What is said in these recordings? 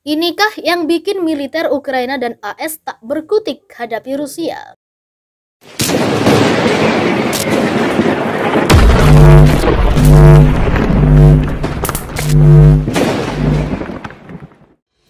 Inikah yang bikin militer Ukraina dan AS tak berkutik hadapi Rusia?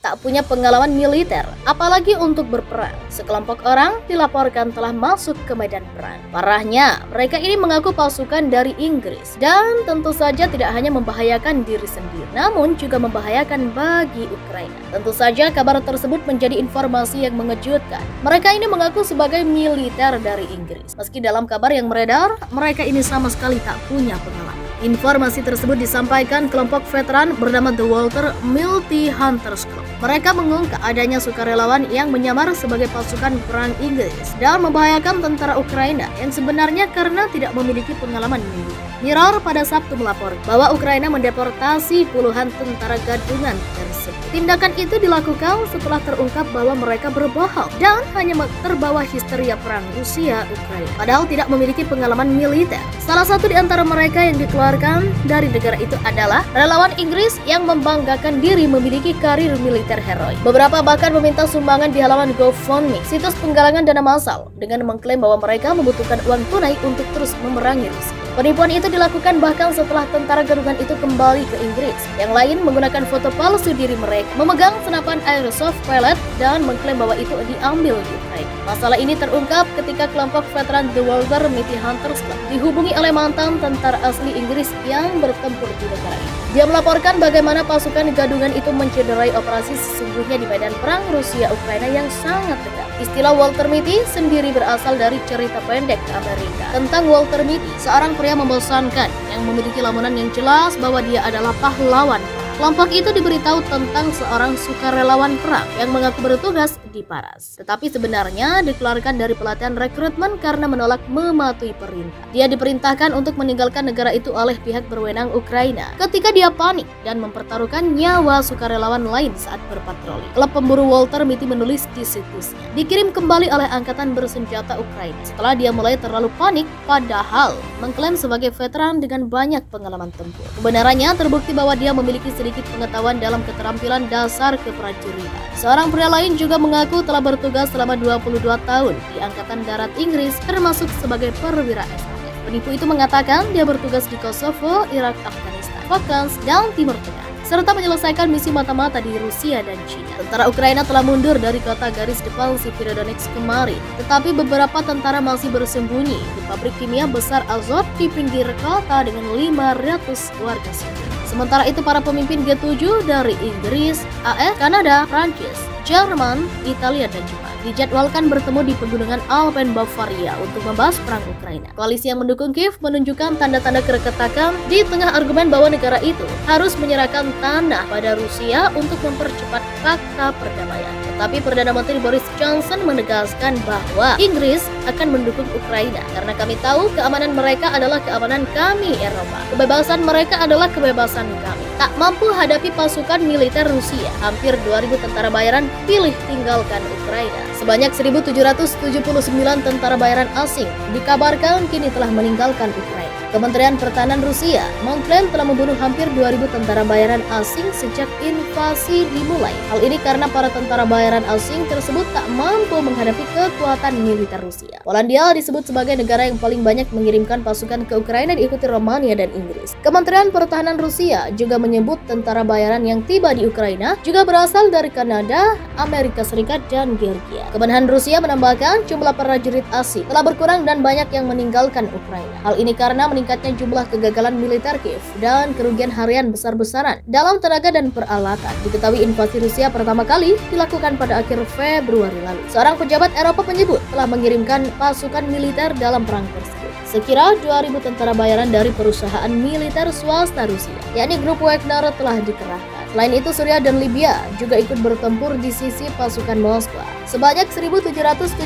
Tak punya pengalaman militer, apalagi untuk berperang. Sekelompok orang dilaporkan telah masuk ke medan perang. Parahnya, mereka ini mengaku pasukan dari Inggris dan tentu saja tidak hanya membahayakan diri sendiri, namun juga membahayakan bagi Ukraina. Tentu saja kabar tersebut menjadi informasi yang mengejutkan. Mereka ini mengaku sebagai militer dari Inggris. Meski dalam kabar yang beredar, mereka ini sama sekali tak punya pengalaman. Informasi tersebut disampaikan kelompok veteran bernama The Walter Military Hunters Club. Mereka mengungkap adanya sukarelawan yang menyamar sebagai pasukan perang Inggris dan membahayakan tentara Ukraina yang sebenarnya karena tidak memiliki pengalaman militer. Mirror pada Sabtu melapor bahwa Ukraina mendeportasi puluhan tentara gadungan tersebut. Tindakan itu dilakukan setelah terungkap bahwa mereka berbohong dan hanya terbawa histeria perang Rusia-Ukraina, padahal tidak memiliki pengalaman militer. Salah satu di antara mereka yang dikeluarkan dari negara itu adalah relawan Inggris yang membanggakan diri memiliki karir militer heroik. Beberapa bahkan meminta sumbangan di halaman GoFundMe, situs penggalangan dana massal, dengan mengklaim bahwa mereka membutuhkan uang tunai untuk terus memerangi Rusia. Penipuan itu dilakukan bahkan setelah tentara gadungan itu kembali ke Inggris. Yang lain menggunakan foto palsu diri mereka, memegang senapan airsoft pellet dan mengklaim bahwa itu diambil di Ukraina. Masalah ini terungkap ketika kelompok veteran The Walter Military Hunters Club dihubungi oleh mantan tentara asli Inggris yang bertempur di negara ini. Dia melaporkan bagaimana pasukan gadungan itu mencederai operasi sesungguhnya di medan perang Rusia-Ukraina yang sangat dekat. Istilah Walter Mitty sendiri berasal dari cerita pendek Amerika tentang Walter Mitty, seorang pria membosankan yang memiliki lamunan yang jelas bahwa dia adalah pahlawan. Kelompok itu diberitahu tentang seorang sukarelawan perang yang mengaku bertugas di Paras. Tetapi sebenarnya dikeluarkan dari pelatihan rekrutmen karena menolak mematuhi perintah. Dia diperintahkan untuk meninggalkan negara itu oleh pihak berwenang Ukraina ketika dia panik dan mempertaruhkan nyawa sukarelawan lain saat berpatroli. Klub pemburu Walter Mitty menulis di situsnya, dikirim kembali oleh angkatan bersenjata Ukraina setelah dia mulai terlalu panik padahal mengklaim sebagai veteran dengan banyak pengalaman tempur. Kebenarannya terbukti bahwa dia memiliki sedikit pengetahuan dalam keterampilan dasar keprajuritan. Seorang pria lain juga mengaku telah bertugas selama 22 tahun di Angkatan Darat Inggris termasuk sebagai perwira SAS. Penipu itu mengatakan dia bertugas di Kosovo, Irak, Afghanistan, Falklands, dan Timur Tengah, serta menyelesaikan misi mata-mata di Rusia dan China. Tentara Ukraina telah mundur dari kota garis depan Severodonetsk kemarin, tetapi beberapa tentara masih bersembunyi di pabrik kimia besar Azot di pinggir kota dengan 500 warga sipil. Sementara itu para pemimpin G7 dari Inggris, AS, Kanada, Prancis, Jerman, Italia, dan Jepang dijadwalkan bertemu di pegunungan Alpen Bavaria untuk membahas perang Ukraina. Koalisi yang mendukung Kiev menunjukkan tanda-tanda kereketakan di tengah argumen bahwa negara itu harus menyerahkan tanah pada Rusia untuk mempercepat fakta perdamaian. Tetapi Perdana Menteri Boris Johnson menegaskan bahwa Inggris akan mendukung Ukraina karena kami tahu keamanan mereka adalah keamanan kami Eropa. Kebebasan mereka adalah kebebasan kami. Tak mampu hadapi pasukan militer Rusia, hampir 2.000 tentara bayaran pilih tinggalkan Ukraina. Sebanyak 1.779 tentara bayaran asing dikabarkan kini telah meninggalkan Ukraina. Kementerian Pertahanan Rusia mengklaim telah membunuh hampir 2.000 tentara bayaran asing sejak invasi dimulai. Hal ini karena para tentara bayaran asing tersebut tak mampu menghadapi kekuatan militer Rusia. Polandia disebut sebagai negara yang paling banyak mengirimkan pasukan ke Ukraina, diikuti Romania dan Inggris. Kementerian Pertahanan Rusia juga menyebut tentara bayaran yang tiba di Ukraina juga berasal dari Kanada, Amerika Serikat, dan Georgia. Kemenhan Rusia menambahkan jumlah prajurit asing telah berkurang dan banyak yang meninggalkan Ukraina. Hal ini karena meningkatnya jumlah kegagalan militer Kiev dan kerugian harian besar-besaran dalam tenaga dan peralatan. Diketahui invasi Rusia pertama kali dilakukan pada akhir Februari lalu. Seorang pejabat Eropa menyebut telah mengirimkan pasukan militer dalam perang tersebut. Sekira 2.000 tentara bayaran dari perusahaan militer swasta Rusia, yakni grup Wagner, telah dikerahkan. Selain itu, Suriah dan Libya juga ikut bertempur di sisi pasukan Moskwa. Sebanyak 1.779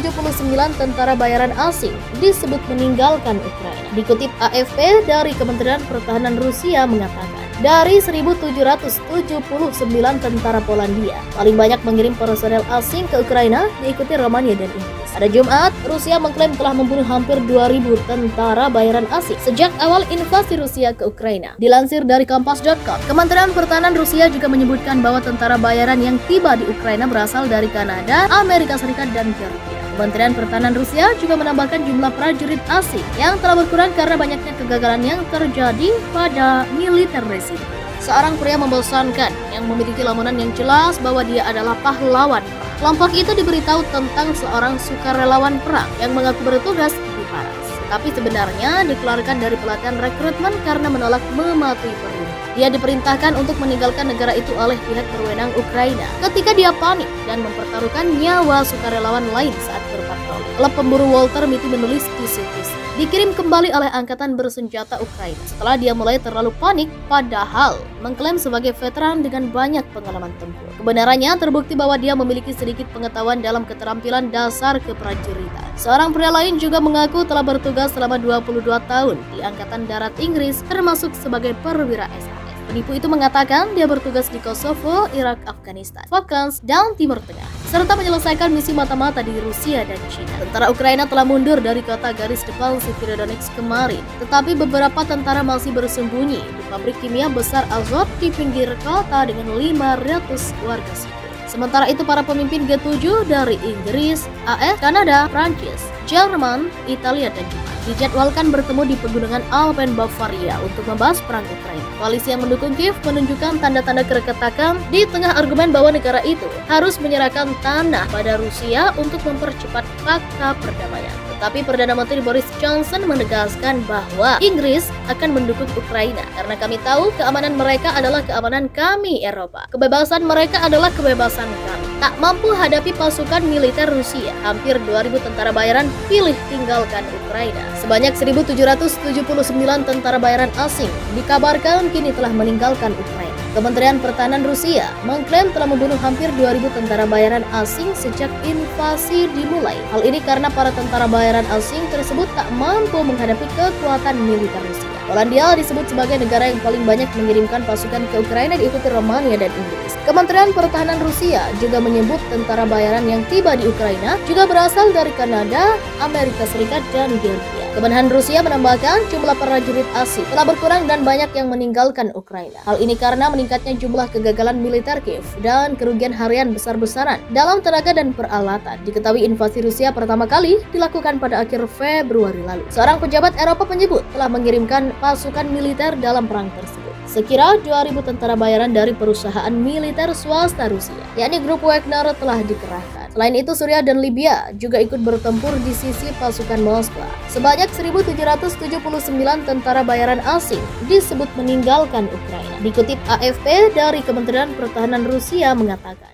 tentara bayaran asing disebut meninggalkan Ukraina. Dikutip AFP dari Kementerian Pertahanan Rusia mengatakan, dari 1.779 tentara Polandia. Paling banyak mengirim personel asing ke Ukraina, diikuti Romania dan Inggris. Pada Jumat, Rusia mengklaim telah membunuh hampir 2.000 tentara bayaran asing sejak awal invasi Rusia ke Ukraina. Dilansir dari Kompas.com, Kementerian Pertahanan Rusia juga menyebutkan bahwa tentara bayaran yang tiba di Ukraina berasal dari Kanada, Amerika Serikat, dan Georgia. Kementerian Pertahanan Rusia juga menambahkan jumlah prajurit asing yang telah berkurang karena banyaknya kegagalan yang terjadi pada militer rezim. Seorang pria membosankan yang memiliki lamunan yang jelas bahwa dia adalah pahlawan perang. Kelompok itu diberitahu tentang seorang sukarelawan perang yang mengaku bertugas di Paras, tapi sebenarnya dikeluarkan dari pelatihan rekrutmen karena menolak mematuhi perintah. Dia diperintahkan untuk meninggalkan negara itu oleh pihak berwenang Ukraina ketika dia panik dan mempertaruhkan nyawa sukarelawan lain saat berpatroli. Klub pemburu Walter Mitty menulis di situs dikirim kembali oleh angkatan bersenjata Ukraina setelah dia mulai terlalu panik, padahal mengklaim sebagai veteran dengan banyak pengalaman tempur. Kebenarannya terbukti bahwa dia memiliki sedikit pengetahuan dalam keterampilan dasar keprajuritan. Seorang pria lain juga mengaku telah bertugas selama 22 tahun di Angkatan Darat Inggris, termasuk sebagai perwira SAS. Penipu itu mengatakan dia bertugas di Kosovo, Irak, Afghanistan, Falklands, dan Timur Tengah, serta menyelesaikan misi mata-mata di Rusia dan China. Tentara Ukraina telah mundur dari kota garis depan Severodonetsk kemarin, tetapi beberapa tentara masih bersembunyi di pabrik kimia besar Azot di pinggir kota dengan 500 warga sipil. Sementara itu, para pemimpin G7 dari Inggris, AS, Kanada, Prancis, Jerman, Italia, dan Jepang dijadwalkan bertemu di pegunungan Alpen Bavaria untuk membahas perang Ukraina. Koalisi yang mendukung Kiev menunjukkan tanda-tanda kereketakan di tengah argumen bahwa negara itu harus menyerahkan tanah pada Rusia untuk mempercepat fakta perdamaian. Tetapi Perdana Menteri Boris Johnson menegaskan bahwa Inggris akan mendukung Ukraina karena kami tahu keamanan mereka adalah keamanan kami Eropa. Kebebasan mereka adalah kebebasan kami. Tak mampu hadapi pasukan militer Rusia, hampir 2.000 tentara bayaran pilih tinggalkan Ukraina. Sebanyak 1.779 tentara bayaran asing dikabarkan kini telah meninggalkan Ukraina. Kementerian Pertahanan Rusia mengklaim telah membunuh hampir 2.000 tentara bayaran asing sejak invasi dimulai. Hal ini karena para tentara bayaran asing tersebut tak mampu menghadapi kekuatan militer Rusia. Polandia disebut sebagai negara yang paling banyak mengirimkan pasukan ke Ukraina, diikuti Romania dan Inggris. Kementerian Pertahanan Rusia juga menyebut tentara bayaran yang tiba di Ukraina juga berasal dari Kanada, Amerika Serikat, dan Georgia. Kemenhan Rusia menambahkan jumlah prajurit asing telah berkurang dan banyak yang meninggalkan Ukraina. Hal ini karena meningkatnya jumlah kegagalan militer Kiev dan kerugian harian besar-besaran dalam tenaga dan peralatan. Diketahui invasi Rusia pertama kali dilakukan pada akhir Februari lalu. Seorang pejabat Eropa menyebut telah mengirimkan pasukan militer dalam perang tersebut. Sekira 2.000 tentara bayaran dari perusahaan militer swasta Rusia, yakni grup Wagner, telah dikerahkan. Selain itu, Suriah dan Libya juga ikut bertempur di sisi pasukan Moskwa. Sebanyak 1.779 tentara bayaran asing disebut meninggalkan Ukraina. Dikutip AFP dari Kementerian Pertahanan Rusia mengatakan,